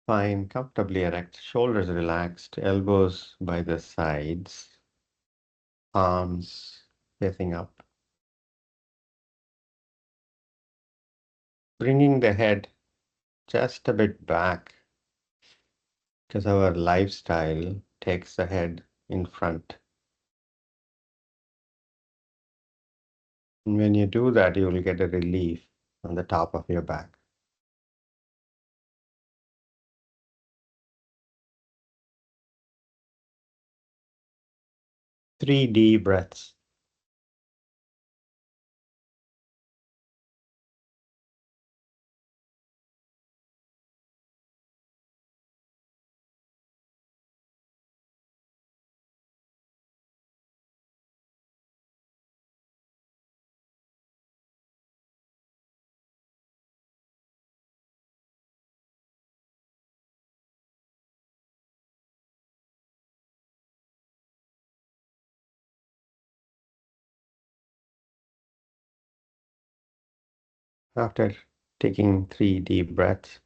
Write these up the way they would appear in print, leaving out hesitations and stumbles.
Spine comfortably erect, shoulders relaxed, elbows by the sides, palms facing up. Bringing the head just a bit back because our lifestyle takes the head in front. And when you do that, you will get a relief on the top of your back. 3 deep breaths. After taking 3 deep breaths,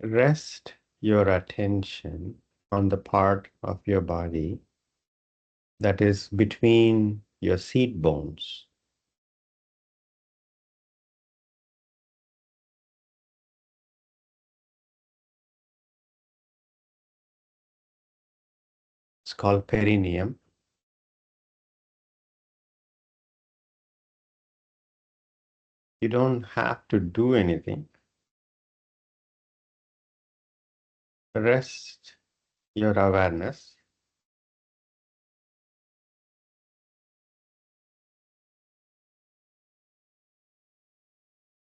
rest your attention on the part of your body that is between your seat bones. It's called perineum. You don't have to do anything. Rest your awareness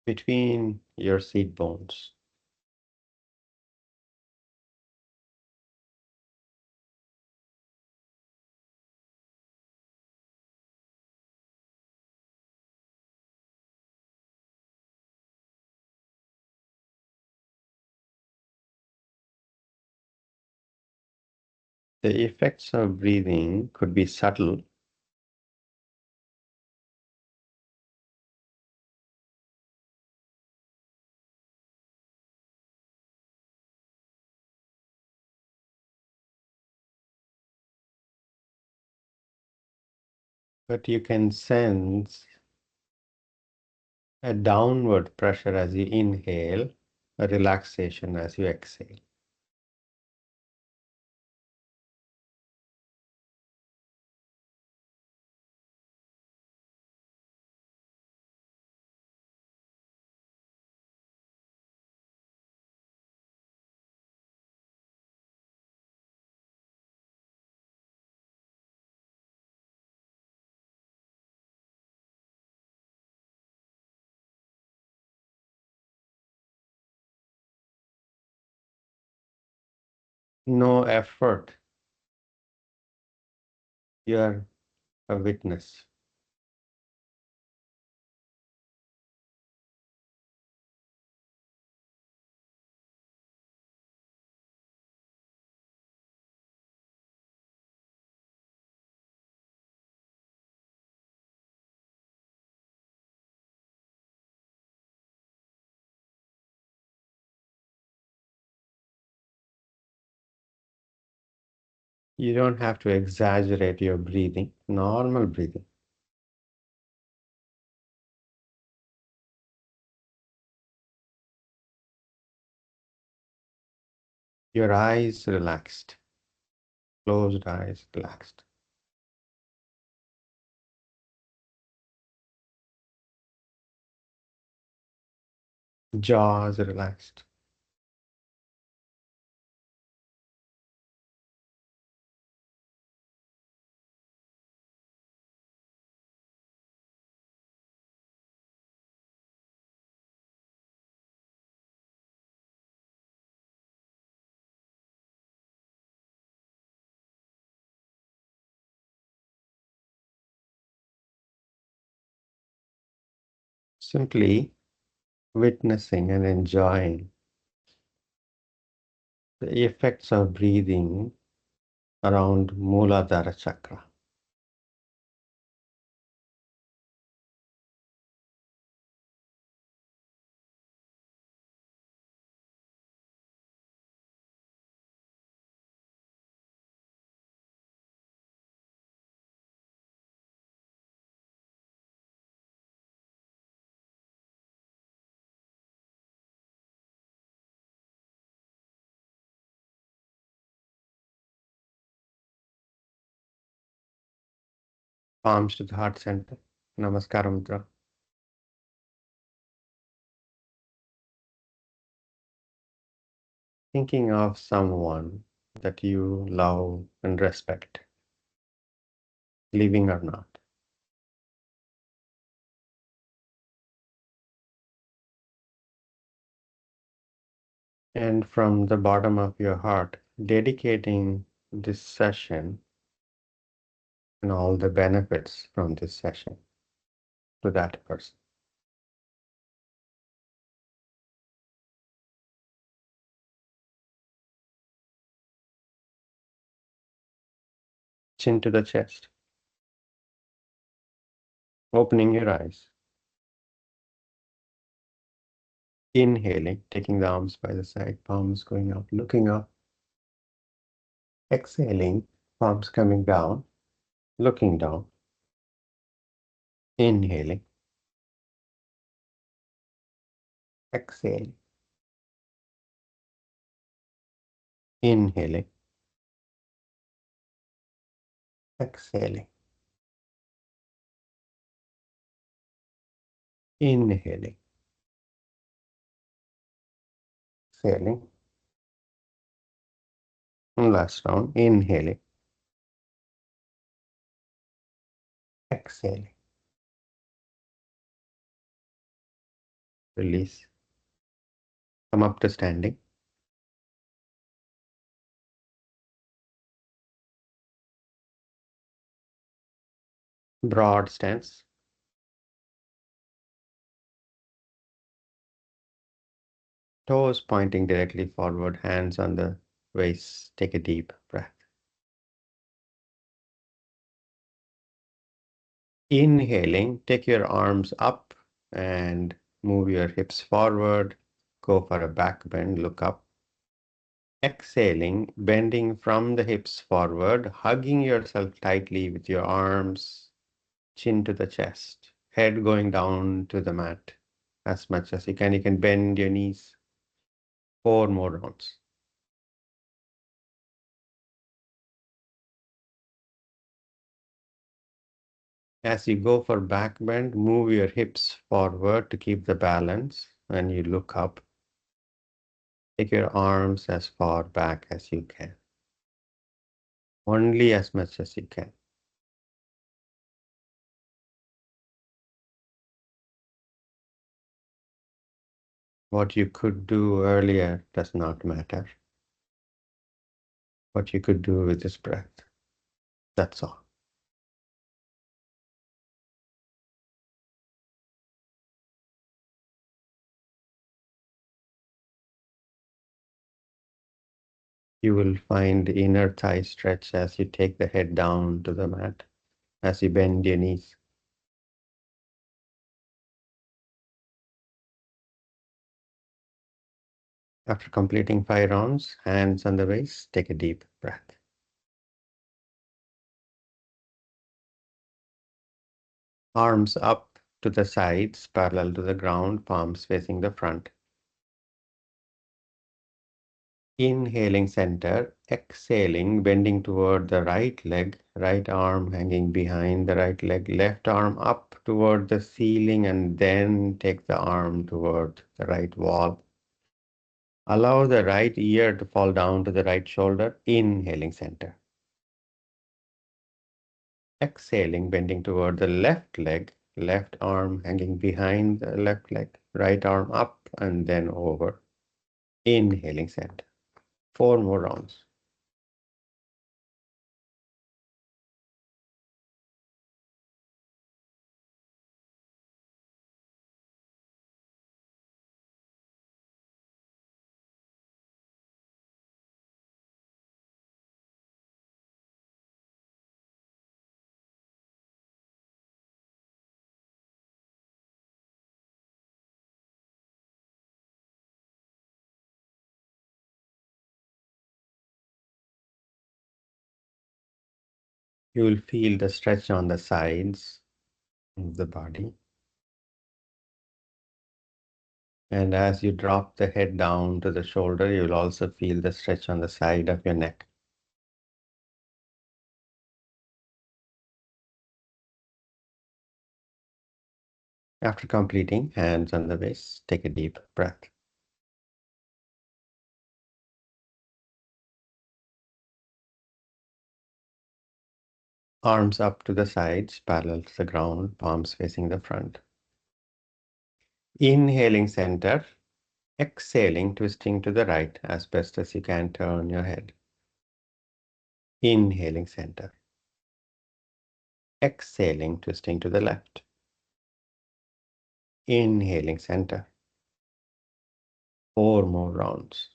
between your seat bones. The effects of breathing could be subtle, but you can sense a downward pressure as you inhale, a relaxation as you exhale. No effort. You are a witness. You don't have to exaggerate your breathing, normal breathing. Your eyes relaxed, closed eyes relaxed. Jaws relaxed. Simply witnessing and enjoying the effects of breathing around Muladhara chakra. Palms to the heart center. Namaskara Mudra. Thinking of someone that you love and respect, living or not. And from the bottom of your heart, dedicating this session and all the benefits from this session to that person. Chin to the chest, opening your eyes. Inhaling, taking the arms by the side, palms going up, looking up. Exhaling, palms coming down, looking down. Inhaling, exhaling, inhaling, exhaling, inhaling, exhaling. And last round, inhaling, exhaling, release. Come up to standing. Broad stance. Toes pointing directly forward, hands on the waist. Take a deep breath. Inhaling, take your arms up and move your hips forward. Go for a back bend, look up. Exhaling, bending from the hips forward, hugging yourself tightly with your arms, chin to the chest, head going down to the mat as much as you can. You can bend your knees. 4 more rounds. As you go for back bend, move your hips forward to keep the balance. When you look up, take your arms as far back as you can. Only as much as you can. What you could do earlier does not matter. What you could do with this breath, that's all. You will find inner thigh stretch as you take the head down to the mat, as you bend your knees. After completing 5 rounds, hands on the waist, take a deep breath. Arms up to the sides, parallel to the ground, palms facing the front. Inhaling center, exhaling, bending toward the right leg, right arm hanging behind the right leg, left arm up toward the ceiling, and then take the arm toward the right wall. Allow the right ear to fall down to the right shoulder, inhaling center. Exhaling, bending toward the left leg, left arm hanging behind the left leg, right arm up and then over. Inhaling center. 4 more rounds. You will feel the stretch on the sides of the body. And as you drop the head down to the shoulder, you will also feel the stretch on the side of your neck. After completing, hands on the waist, take a deep breath. Arms up to the sides, parallel to the ground, palms facing the front. Inhaling center, exhaling, twisting to the right as best as you can, turn your head. Inhaling center. Exhaling, twisting to the left. Inhaling center. 4 more rounds.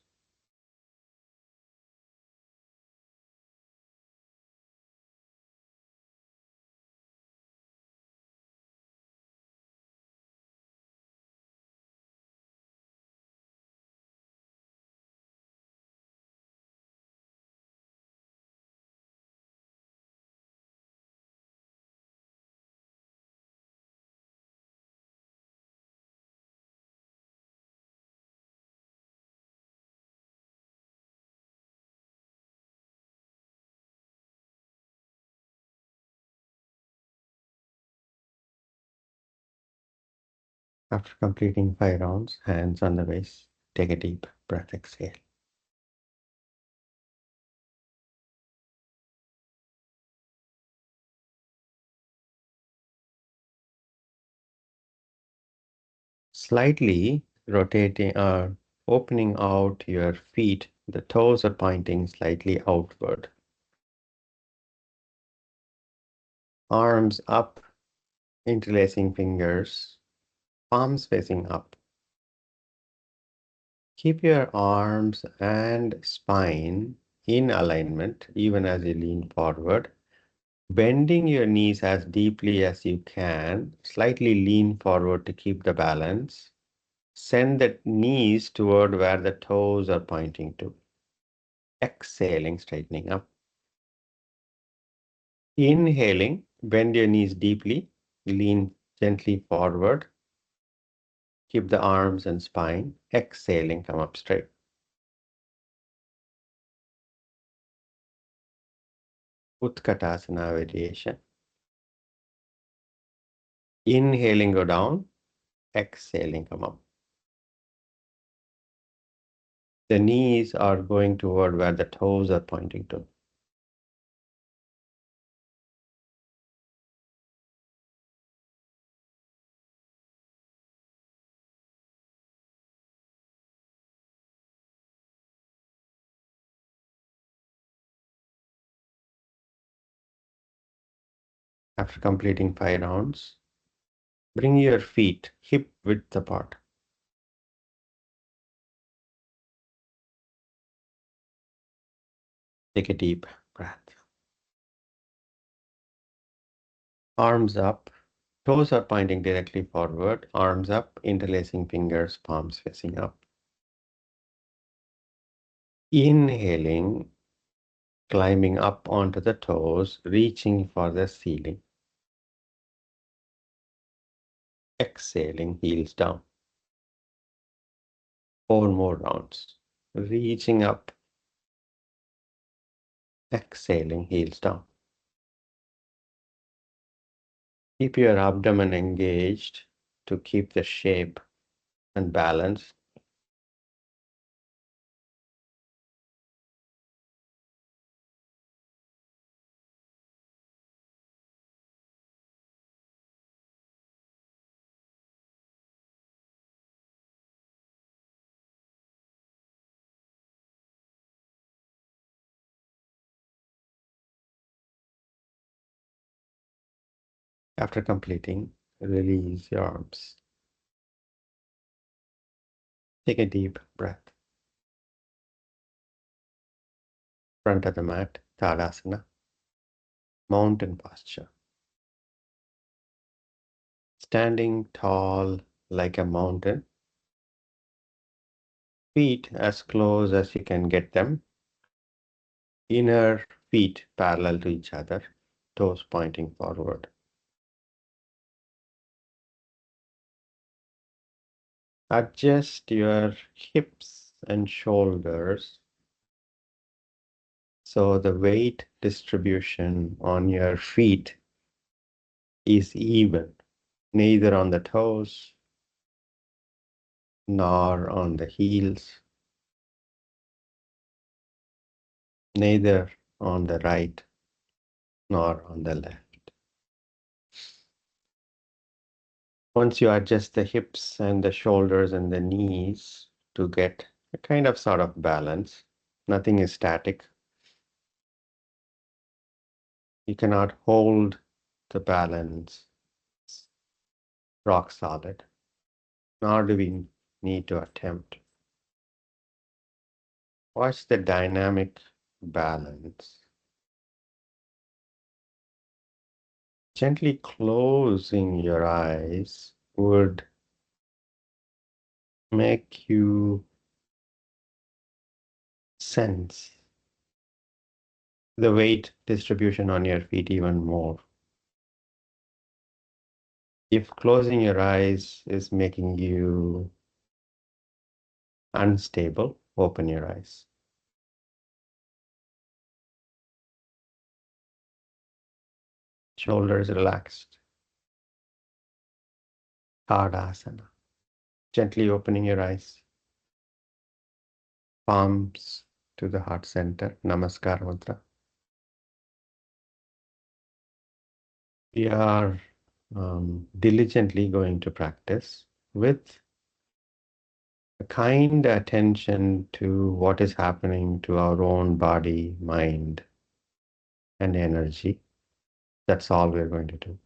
After completing 5 rounds, hands on the waist, take a deep breath, exhale. Slightly rotating or opening out your feet, the toes are pointing slightly outward. Arms up, interlacing fingers, palms facing up. Keep your arms and spine in alignment even as you lean forward. Bending your knees as deeply as you can, slightly lean forward to keep the balance. Send the knees toward where the toes are pointing to. Exhaling, straightening up. Inhaling, bend your knees deeply, lean gently forward. Keep the arms and spine. Exhaling, come up straight. Utkatasana variation. Inhaling, go down. Exhaling, come up. The knees are going toward where the toes are pointing to. After completing 5 rounds, bring your feet hip width apart. Take a deep breath. Arms up, toes are pointing directly forward, arms up, interlacing fingers, palms facing up. Inhaling, climbing up onto the toes, reaching for the ceiling. Exhaling, heels down. 4 more rounds. Reaching up. Exhaling, heels down. Keep your abdomen engaged to keep the shape and balance. After completing, release your arms. Take a deep breath. Front of the mat, Tadasana, mountain posture. Standing tall like a mountain, feet as close as you can get them, inner feet parallel to each other, toes pointing forward. Adjust your hips and shoulders so the weight distribution on your feet is even. neither on the toes nor on the heels, neither on the right nor on the left. Once you adjust the hips and the shoulders and the knees to get a kind of sort of balance, nothing is static. You cannot hold the balance rock solid, nor do we need to attempt. Watch the dynamic balance. Gently closing your eyes would make you sense the weight distribution on your feet even more. If closing your eyes is making you unstable, open your eyes. Shoulders relaxed. Hard asana. Gently opening your eyes. Palms to the heart center. Namaskar mudra. We are diligently going to practice with a kind attention to what is happening to our own body, mind, and energy. That's all we're going to do.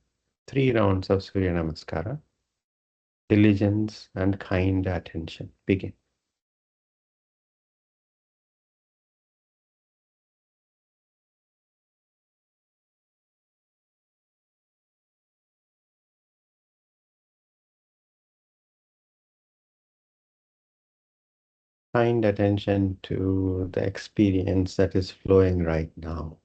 3 rounds of Surya Namaskara. Diligence and kind attention. Begin. Kind attention to the experience that is flowing right now.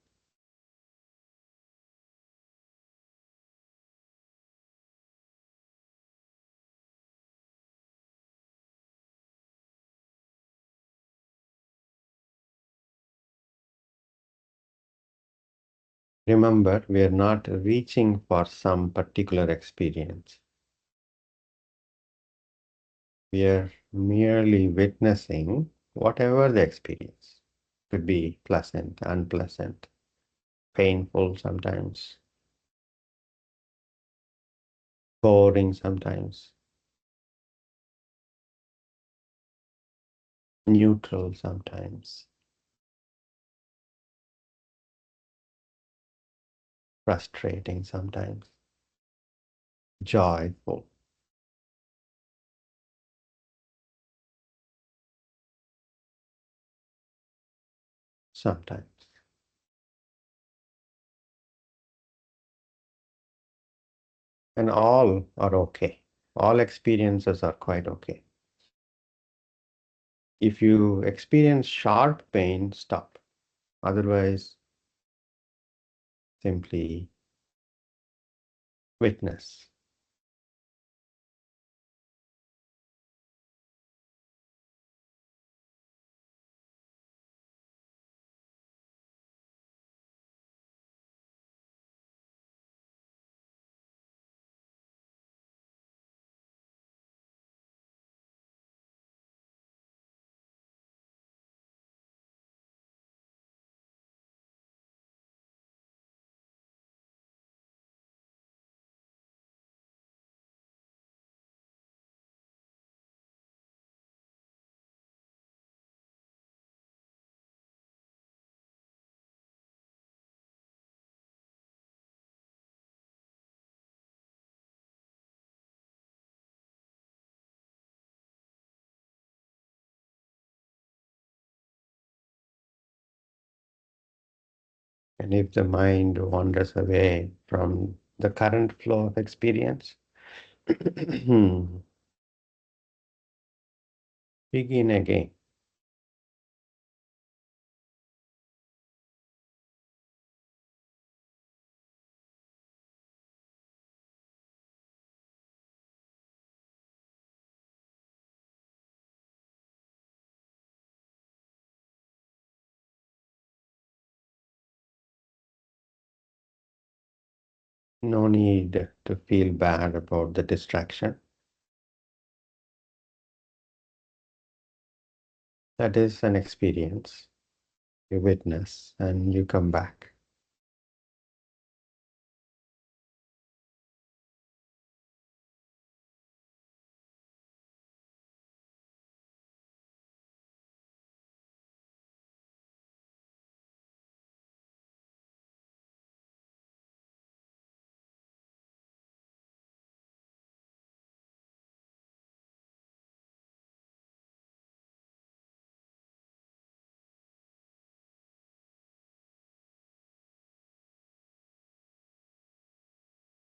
Remember, we are not reaching for some particular experience. We are merely witnessing whatever the experience. Could be pleasant, unpleasant, painful sometimes, boring sometimes, neutral sometimes, frustrating sometimes, joyful sometimes. And all are okay. All experiences are quite okay. If you experience sharp pain, stop. Otherwise, simply witness. And if the mind wanders away from the current flow of experience, begin again. No need to feel bad about the distraction. That is an experience. You witness and you come back.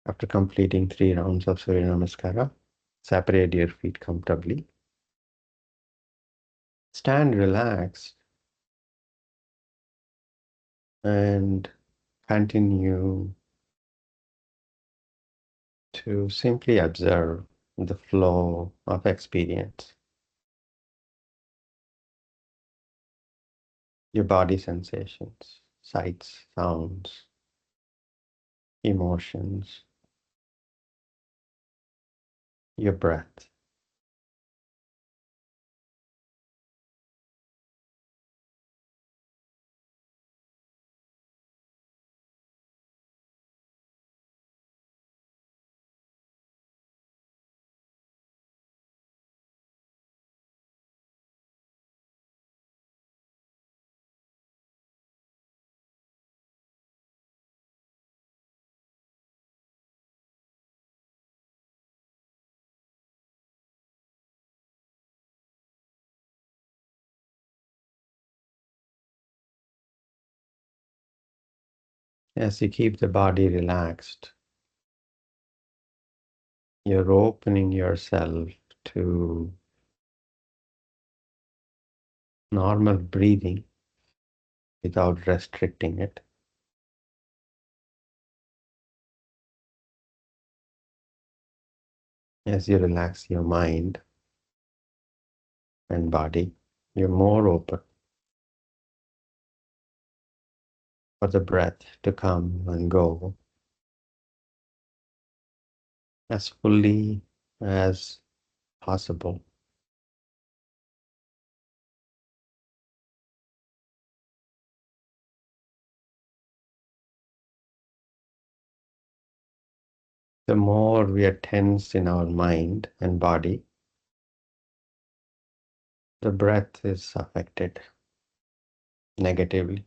After completing 3 rounds of Surya Namaskara, separate your feet comfortably. Stand relaxed and continue to simply observe the flow of experience, your body sensations, sights, sounds, emotions, your breath. As you keep the body relaxed, you're opening yourself to normal breathing without restricting it. As you relax your mind and body, you're more open for the breath to come and go as fully as possible. The more we are tense in our mind and body, the breath is affected negatively.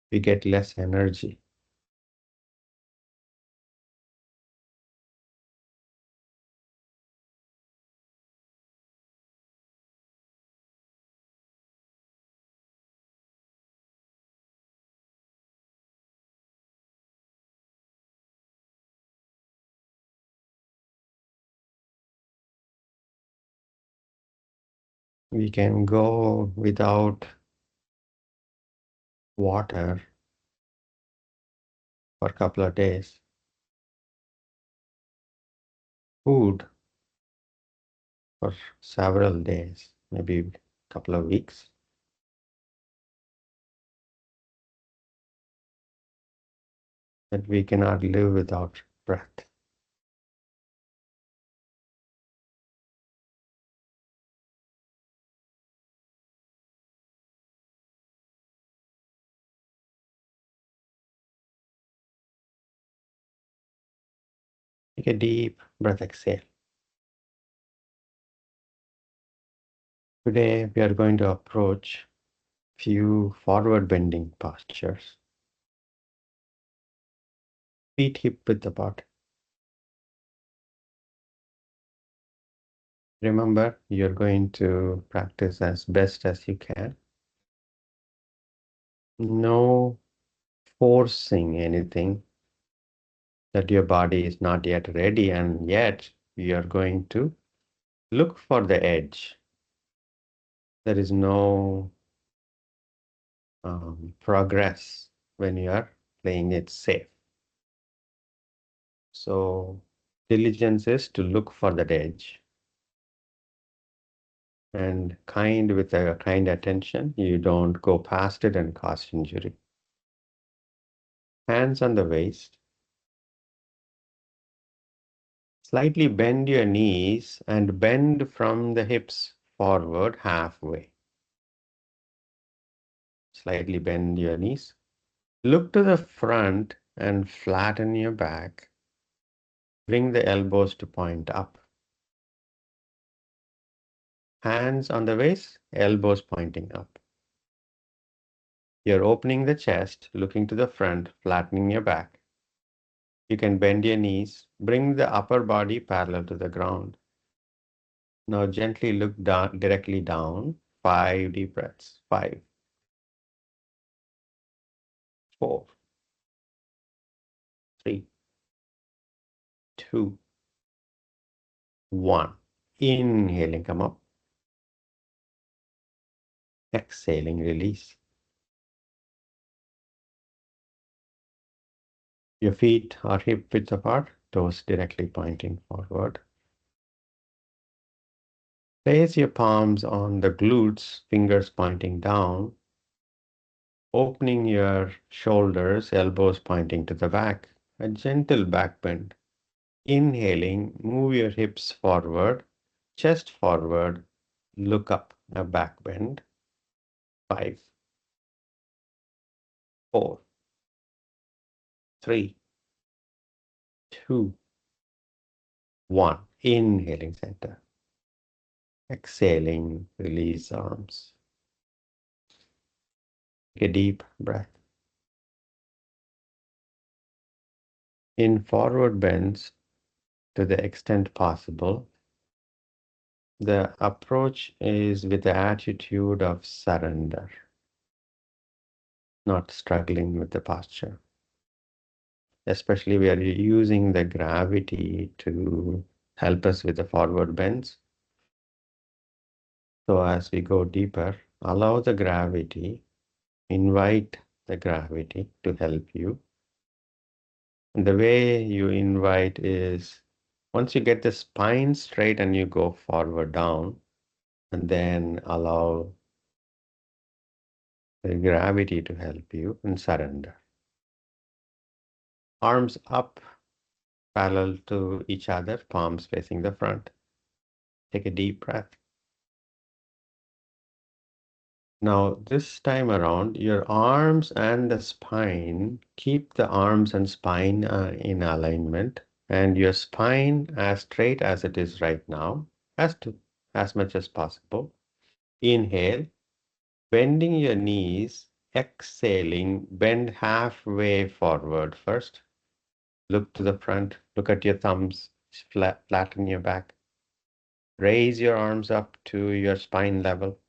We get less energy. We can go without water for a couple of days, food for several days, maybe a couple of weeks, but we cannot live without breath. Take a deep breath exhale. Today we are going to approach few forward bending postures. Feet hip width apart. Remember, you're going to practice as best as you can. No forcing anything that your body is not yet ready, and yet you are going to look for the edge. There is no progress when you are playing it safe. So diligence is to look for that edge. and kind with a kind attention. You don't go past it and cause injury. Hands on the waist. Slightly bend your knees and bend from the hips forward halfway. Slightly bend your knees. Look to the front and flatten your back. Bring the elbows to point up. Hands on the waist, elbows pointing up. You're opening the chest, looking to the front, flattening your back. You can bend your knees, bring the upper body parallel to the ground. Now gently look down, directly down. 5 deep breaths. 5, 4, 3, 2, 1. Inhaling, come up. Exhaling, release. Your feet are hip width apart, toes directly pointing forward. Place your palms on the glutes, fingers pointing down, opening your shoulders, elbows pointing to the back. A gentle back bend. Inhaling, move your hips forward, chest forward, look up, a back bend. 5, 4, 3, 2, 1. Inhaling center. Exhaling, release arms. Take a deep breath. In forward bends, to the extent possible, the approach is with the attitude of surrender, not struggling with the posture. Especially we are using the gravity to help us with the forward bends. So as we go deeper, allow the gravity, invite the gravity to help you. And the way you invite is once you get the spine straight and you go forward down, and then allow the gravity to help you and surrender. Arms up, parallel to each other, palms facing the front. Take a deep breath. Now, this time around, your arms and the spine, keep the arms and spine in alignment, and your spine as straight as it is right now, as much as possible. Inhale, bending your knees, exhaling, bend halfway forward first. Look to the front, look at your thumbs, flatten your back. Raise your arms up to your spine level.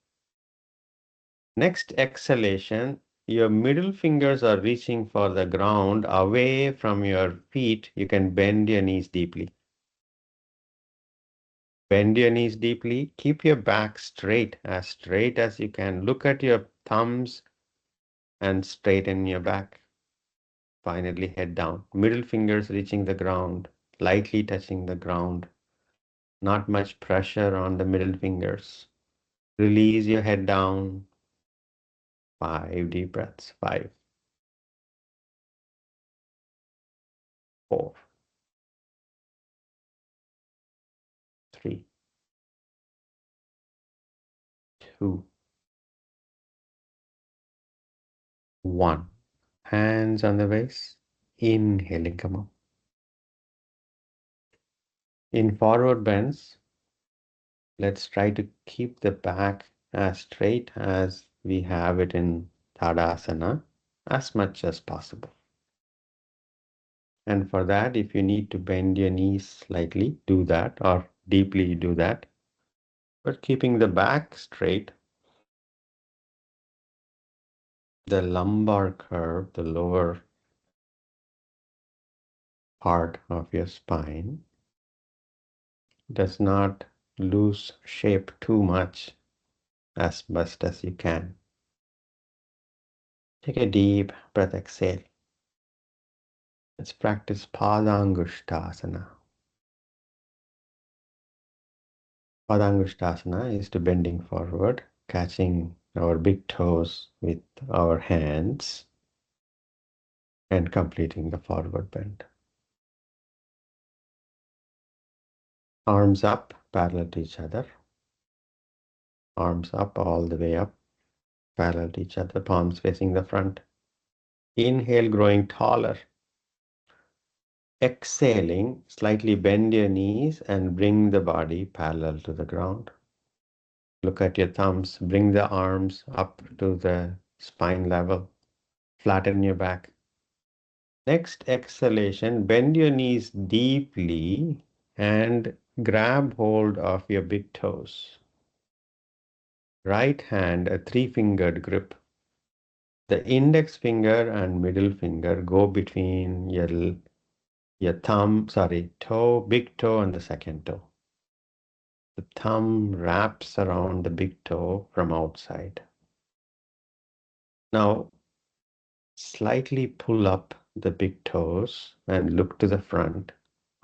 Next exhalation, your middle fingers are reaching for the ground away from your feet. You can bend your knees deeply. Bend your knees deeply. Keep your back straight as you can. Look at your thumbs and straighten your back. Finally, head down. Middle fingers reaching the ground, lightly touching the ground. Not much pressure on the middle fingers. Release your head down. 5 deep breaths. 5, 4, 3, 2, 1. Hands on the waist. Inhaling, come up. In forward bends, let's try to keep the back as straight as we have it in Tadasana as much as possible. And for that, if you need to bend your knees slightly, do that, or deeply do that. But keeping the back straight, the lumbar curve, the lower part of your spine, does not lose shape too much as best as you can. Take a deep breath, exhale. Let's practice Padangushtasana. Padangusthasana is to bending forward, catching our big toes with our hands and completing the forward bend. Arms up, parallel to each other. Arms up, all the way up, parallel to each other, palms facing the front. Inhale, growing taller. Exhaling, slightly bend your knees and bring the body parallel to the ground. Look at your thumbs, bring the arms up to the spine level. Flatten your back. Next exhalation, bend your knees deeply and grab hold of your big toes. Right hand, a three-fingered grip. The index finger and middle finger go between your thumb, toe, big toe and the second toe. The thumb wraps around the big toe from outside. Now, slightly pull up the big toes and look to the front.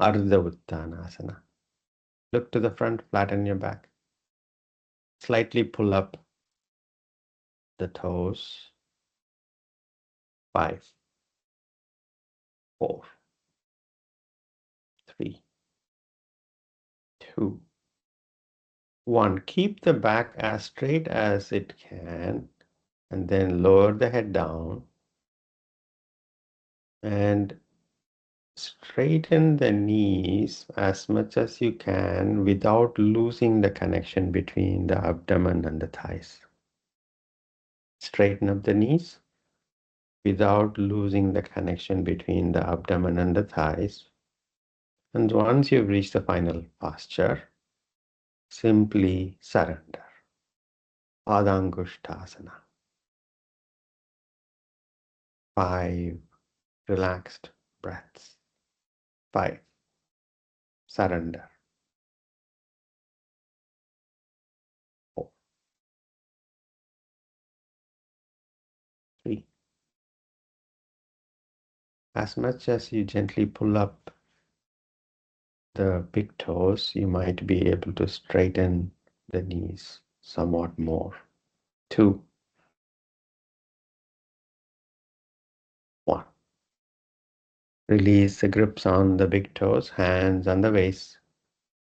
Ardha Uttanasana. Look to the front, flatten your back. Slightly pull up the toes. 5, 4, 3, 2, 1. Keep the back as straight as it can and then lower the head down and straighten the knees as much as you can without losing the connection between the abdomen and the thighs. Straighten up the knees without losing the connection between the abdomen and the thighs. And once you've reached the final posture, simply surrender. Padangusthasana. 5 relaxed breaths. 5. Surrender. 4, 3. As much as you gently pull up the big toes, you might be able to straighten the knees somewhat more. 2, 1. Release the grips on the big toes, hands on the waist.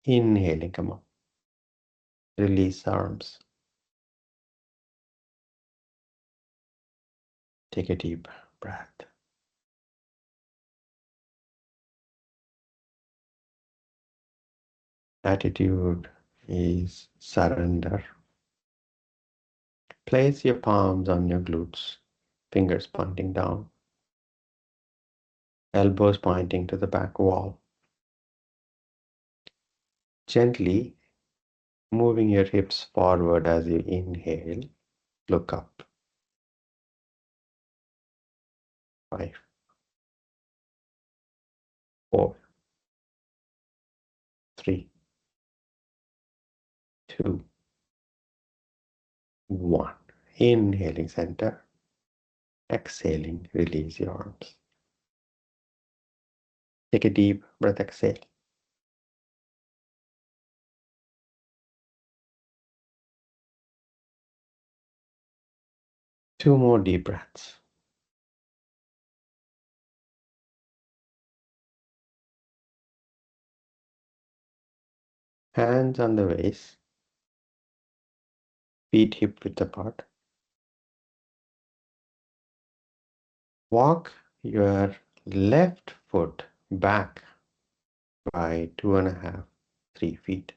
Inhaling, come on. Release arms. Take a deep breath. Attitude is surrender. Place your palms on your glutes, fingers pointing down, elbows pointing to the back wall. Gently moving your hips forward as you inhale, look up. 5, 4, 3, 2, 1. Inhaling center. Exhaling, release your arms. Take a deep breath, exhale. 2 more deep breaths. Hands on the waist, feet hip width apart. Walk your left foot back by 2.5, 3 feet.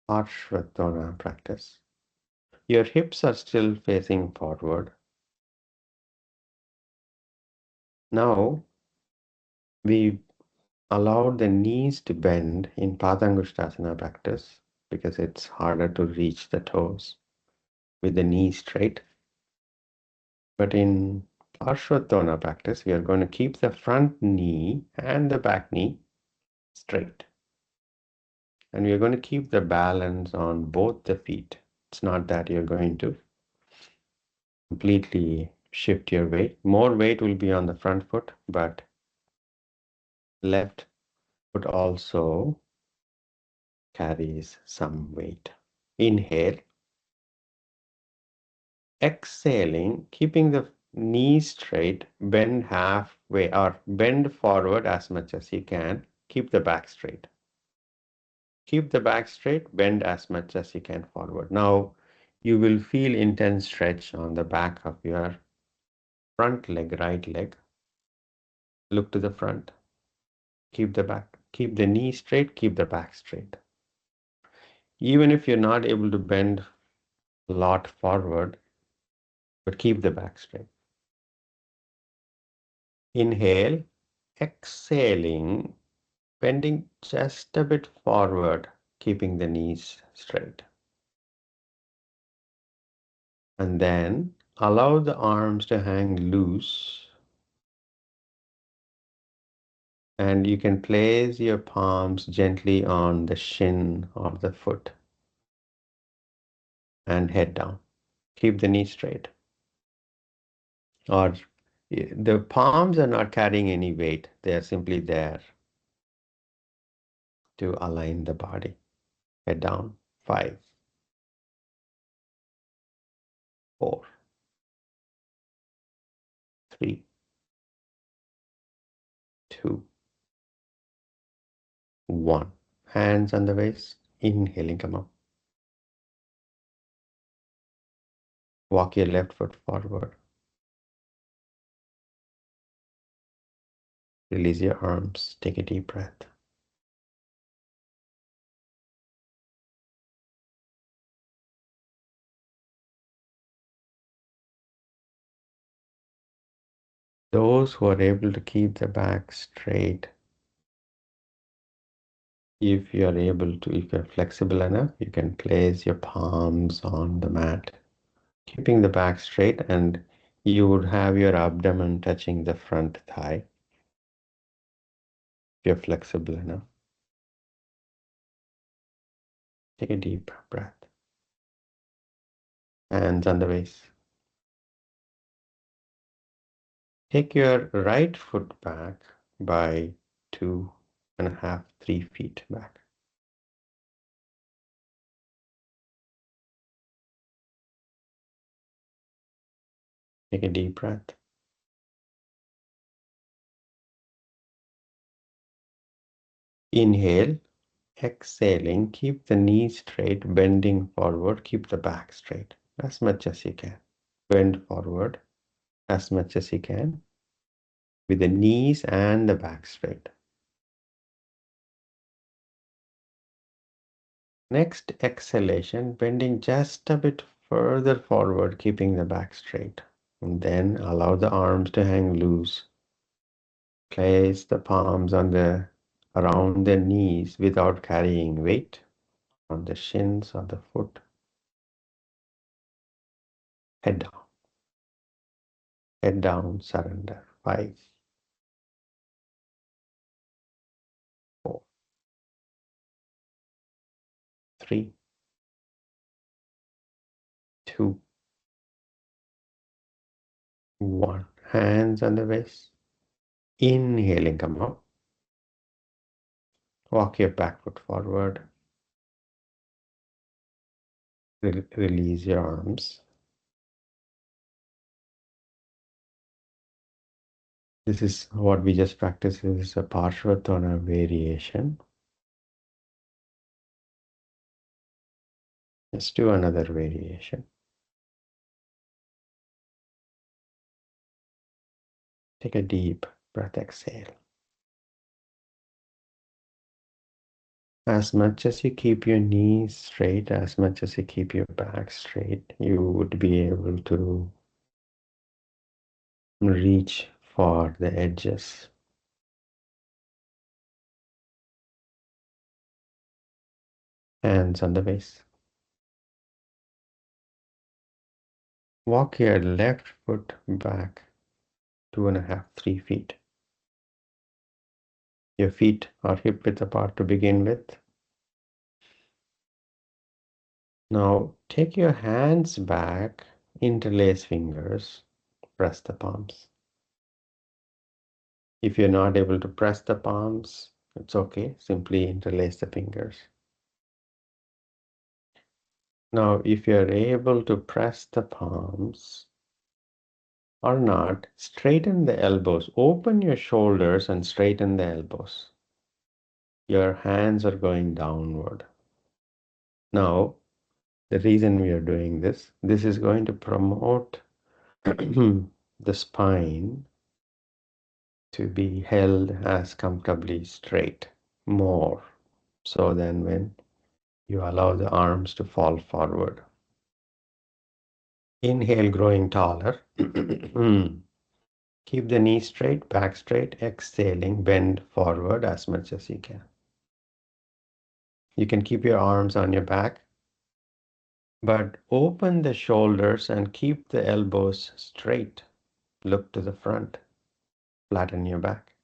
Hatha practice. Your hips are still facing forward. Now, we allowed the knees to bend in Padangusthasana practice because it's harder to reach the toes with the knees straight. But in Parshvatana practice, we are going to keep the front knee and the back knee straight. And we are going to keep the balance on both the feet. It's not that you're going to completely shift your weight. More weight will be on the front foot, but Left foot also carries some weight. Inhale. Exhaling, keeping the knees straight, bend halfway or bend forward as much as you can. Keep the back straight. Keep the back straight, bend as much as you can forward. Now you will feel intense stretch on the back of your front leg, right leg. Look to the front. Keep the back. Keep the knee straight, keep the back straight. Even if you're not able to bend a lot forward, but keep the back straight. Inhale, exhaling, bending just a bit forward, keeping the knees straight. And then allow the arms to hang loose. And you can place your palms gently on the shin of the foot and head down. Keep the knee straight. Or the palms are not carrying any weight. They are simply there to align the body. Head down. 5, 4, 3, 2, 1. Hands on the waist. Inhaling, come up. Walk your left foot forward. Release your arms. Take a deep breath. Those who are able to keep the back straight, if you are able to, if you're flexible enough, you can place your palms on the mat, keeping the back straight, and you would have your abdomen touching the front thigh. If you're flexible enough, take a deep breath. Hands on the waist. Take your right foot back by 2.5, 3 feet back. Take a deep breath. Inhale, exhaling, keep the knees straight, bending forward, keep the back straight as much as you can. Bend forward as much as you can with the knees and the back straight. Next exhalation, bending just a bit further forward, keeping the back straight. And then allow the arms to hang loose. Place the palms on around the knees without carrying weight on the shins of the foot. Head down. Head down, surrender. 5, 4, 3, 2, 1. Hands on the waist. Inhaling, come up. Walk your back foot forward. Release your arms. This is what we just practiced. This is a Parshvatana variation. Let's do another variation. Take a deep breath, exhale. As much as you keep your knees straight, as much as you keep your back straight, you would be able to reach for the edges. Hands on the waist. Walk your left foot back 2.5, 3 feet. Your feet are hip width apart to begin with. Now take your hands back, interlace fingers, press the palms. If you're not able to press the palms, it's okay. Simply interlace the fingers. Now, if you're able to press the palms or not, straighten the elbows. Open your shoulders and straighten the elbows. Your hands are going downward. Now, the reason we are doing this is going to promote the spine to be held as comfortably straight more so than when you allow the arms to fall forward. Inhale, growing taller. Keep the knees straight, back straight. Exhaling, bend forward as much as you can. You can keep your arms on your back, but open the shoulders and keep the elbows straight. Look to the front. Flatten your back.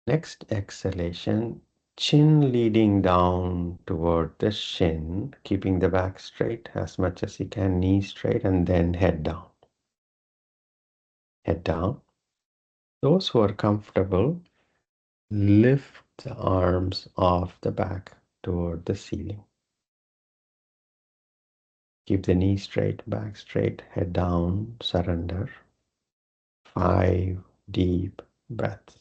Next exhalation, chin leading down toward the shin, keeping the back straight as much as you can, knees straight, and then head down. Head down. Those who are comfortable, lift the arms off the back toward the ceiling. Keep the knees straight, back straight, head down, surrender. 5 deep breaths.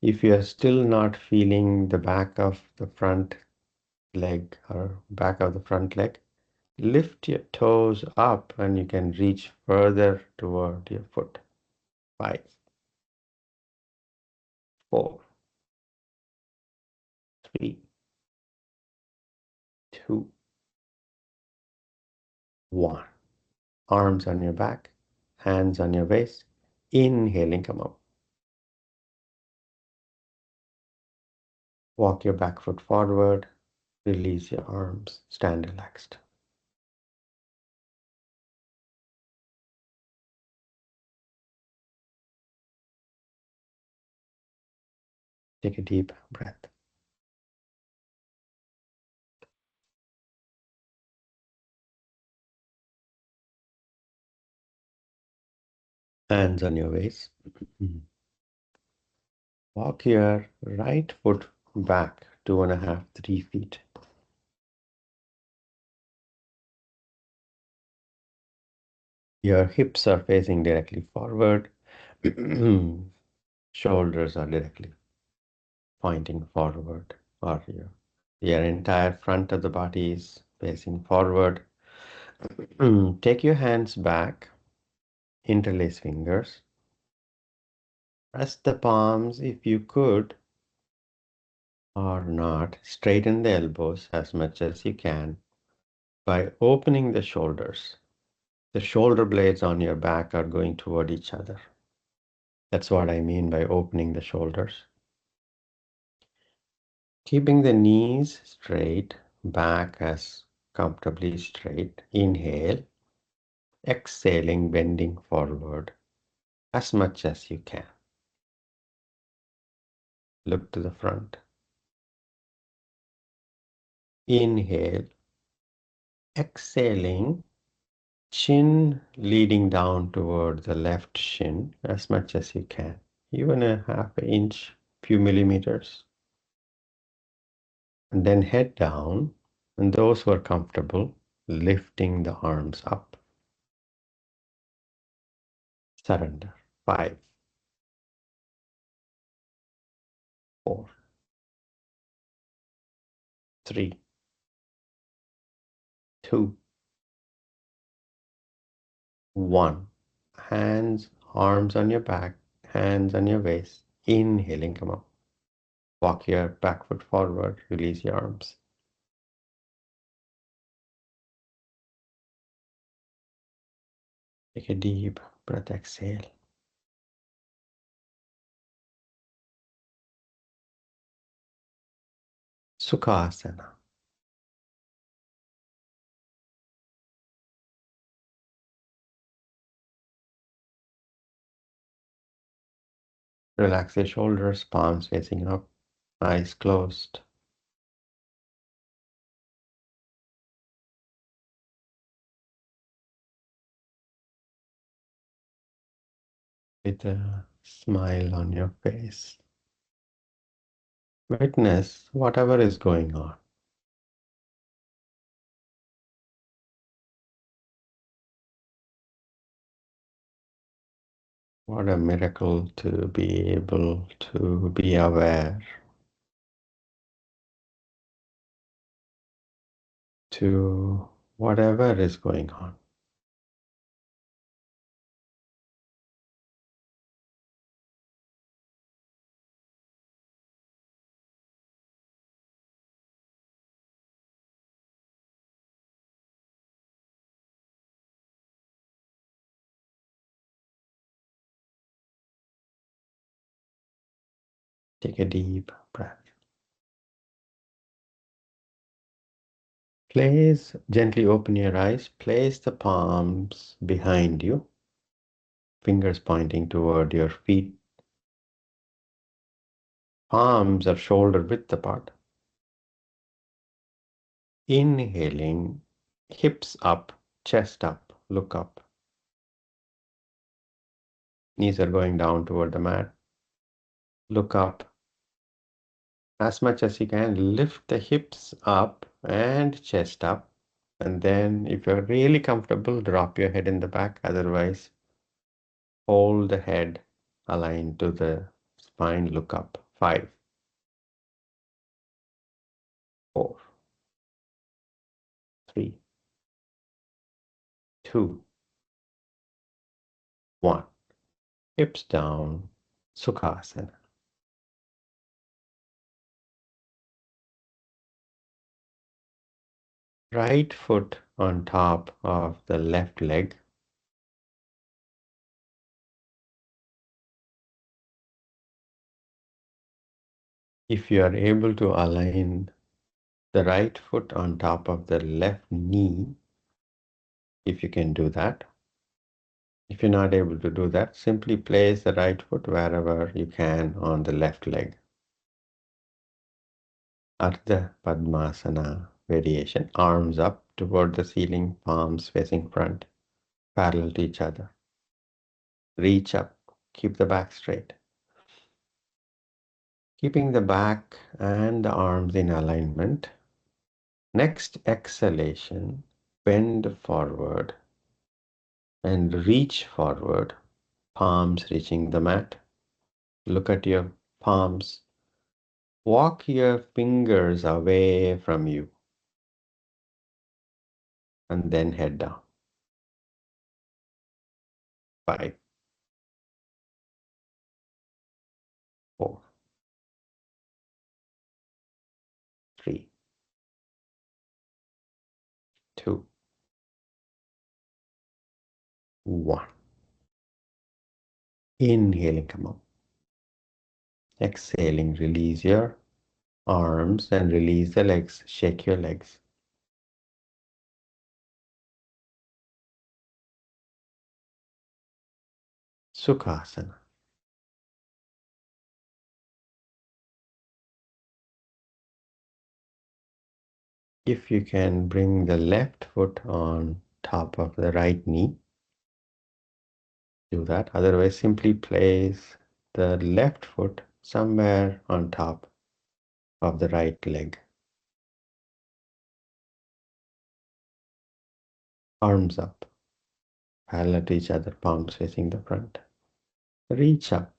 If you are still not feeling the back of the front leg or back of the front leg, lift your toes up and you can reach further toward your foot. 5, 4, 3, 2, 1. Arms on your back, hands on your waist. Inhaling, come up. Walk your back foot forward. Release your arms. Stand relaxed. Take a deep breath. Hands on your waist. Walk your right foot back 2.5, 3 feet. Your hips are facing directly forward. Shoulders are directly pointing forward. Or your entire front of the body is facing forward. Take your hands back. Interlace fingers. Press the palms if you could or not. Straighten the elbows as much as you can by opening the shoulders. The shoulder blades on your back are going toward each other. That's what I mean by opening the shoulders. Keeping the knees straight, back as comfortably straight. Inhale. Exhaling, bending forward as much as you can. Look to the front. Inhale. Exhaling, chin leading down toward the left shin as much as you can. Even a half inch, few millimeters. And then head down. And those who are comfortable, lifting the arms up. Surrender. 5, 4, 3, 2, 1. Hands, arms on your back, hands on your waist. Inhaling, come up. Walk your back foot forward, release your arms. Take a deep breath, exhale. Sukhasana. Relax your shoulders, palms facing up, eyes closed. with a smile on your face. Witness whatever is going on. What a miracle to be able to be aware to whatever is going on. Take a deep breath. Gently open your eyes. Place the palms behind you, fingers pointing toward your feet. Palms are shoulder width apart. Inhaling, hips up, chest up, look up. Knees are going down toward the mat. Look up. As much as you can, lift the hips up and chest up. And then, if you're really comfortable, drop your head in the back. Otherwise, hold the head aligned to the spine. Look up. 5, 4, 3, 2, 1. Hips down. Sukhasana. Right foot on top of the left leg. If you are able to align the right foot on top of the left knee, if you can do that. If you're not able to do that, simply place the right foot wherever you can on the left leg. Ardha Padmasana variation. Arms up toward the ceiling, palms facing front, parallel to each other. Reach up, keep the back straight. Keeping the back and the arms in alignment. Next exhalation, bend forward and reach forward, palms reaching the mat. Look at your palms. Walk your fingers away from you and then head down. 5, 4, 3, 2, 1. Inhaling, come up. Exhaling, release your arms and release the legs. Shake your legs. Sukhasana. If you can bring the left foot on top of the right knee, do that. Otherwise, simply place the left foot somewhere on top of the right leg. Arms up, parallel to each other, palms facing the front. Reach up,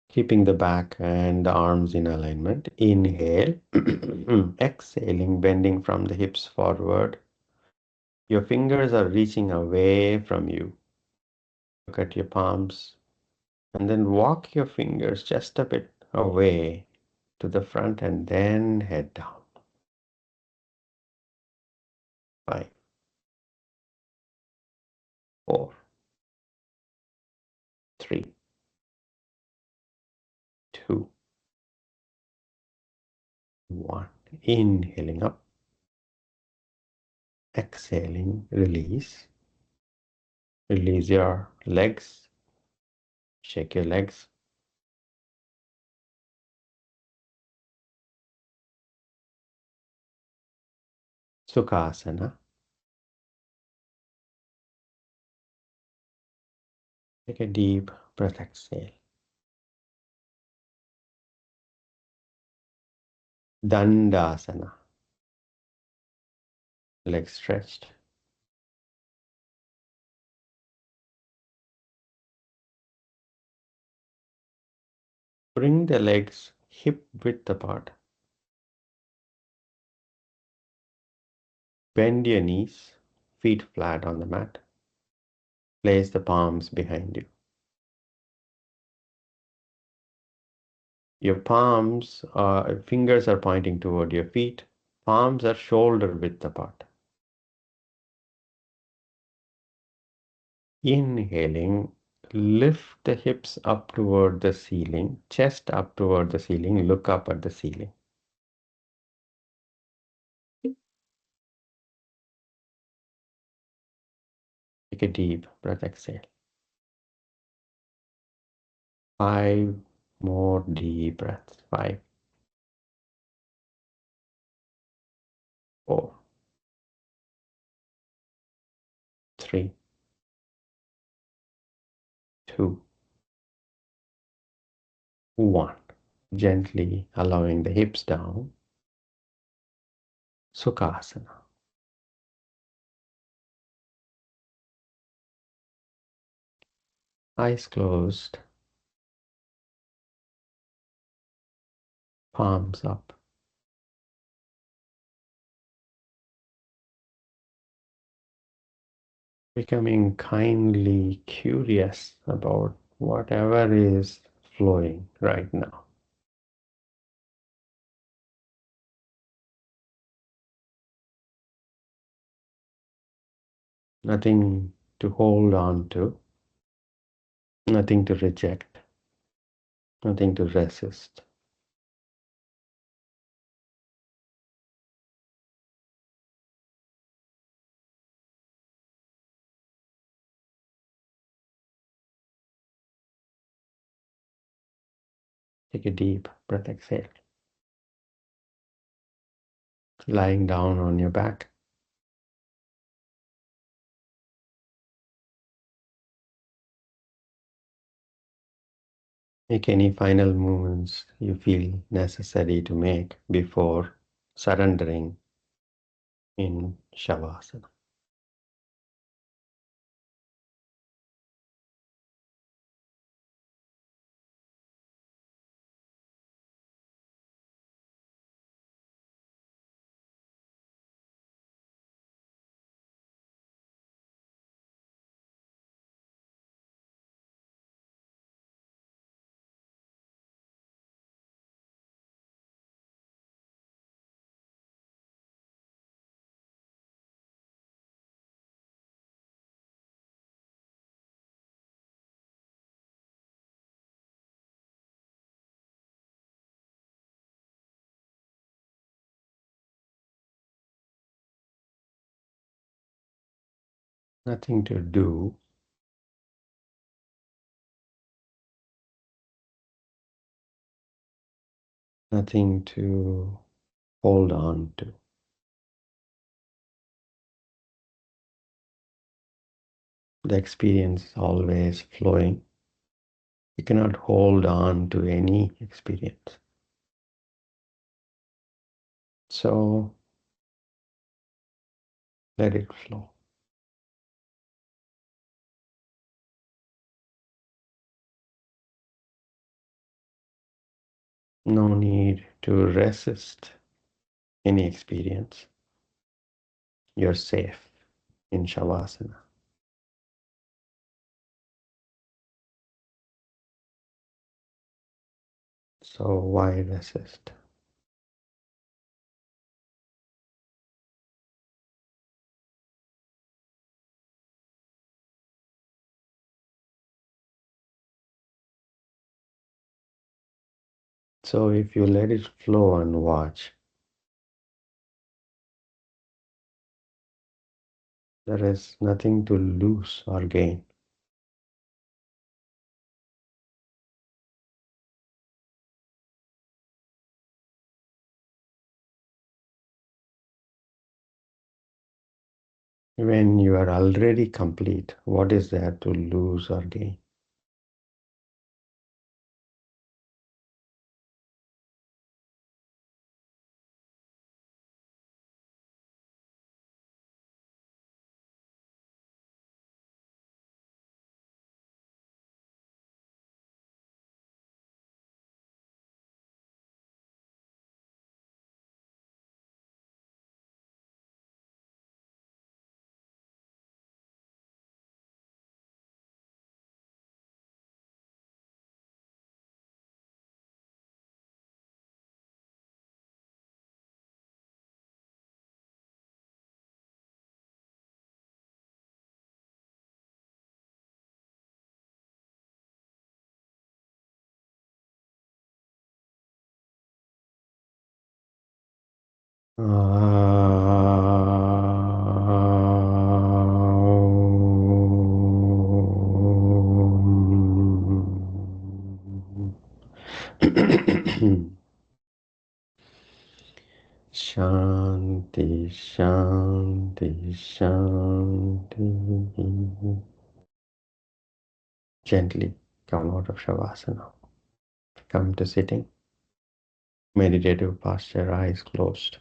keeping the back and the arms in alignment. Inhale, exhaling, bending from the hips forward. Your fingers are reaching away from you. Look at your palms and then walk your fingers just a bit away to the front and then head down. 5, 4, 3, 2, 1. Inhaling up, exhaling, release. Release your legs, shake your legs. Sukhasana. Take a deep breath, exhale. Dandasana, legs stretched. Bring the legs hip width apart. Bend your knees, feet flat on the mat. Place the palms behind you. Your fingers are pointing toward your feet. Palms are shoulder width apart. Inhaling, lift the hips up toward the ceiling, chest up toward the ceiling, look up at the ceiling. Take a deep breath, exhale. 5 more deep breaths. 5, 4, 3, 2, 1. Gently allowing the hips down. Sukhasana. Eyes closed, palms up. Becoming kindly curious about whatever is flowing right now. Nothing to hold on to, nothing to reject, nothing to resist. Take a deep breath, exhale. Lying down on your back. Make any final movements you feel necessary to make before surrendering in Shavasana. Nothing to do, nothing to hold on to. The experience is always flowing. You cannot hold on to any experience. So let it flow. No need to resist any experience. You're safe in Shavasana. So why resist? So if you let it flow and watch, there is nothing to lose or gain. When you are already complete, what is there to lose or gain? Shanti, Shanti, Shanti. Gently come out of Shavasana. Come to sitting. Meditative posture, eyes closed.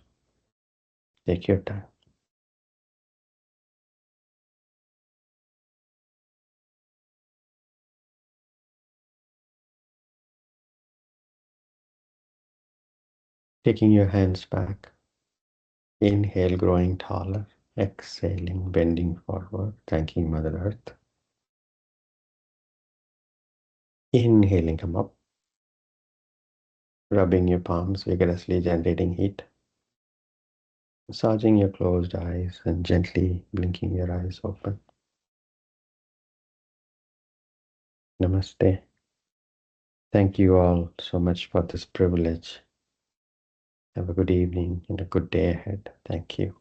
Take your time. Taking your hands back. Inhale, growing taller. Exhaling, bending forward, thanking Mother Earth. Inhaling, come up. Rubbing your palms vigorously, generating heat. Massaging your closed eyes and gently blinking your eyes open. Namaste. Thank you all so much for this privilege. Have a good evening and a good day ahead. Thank you.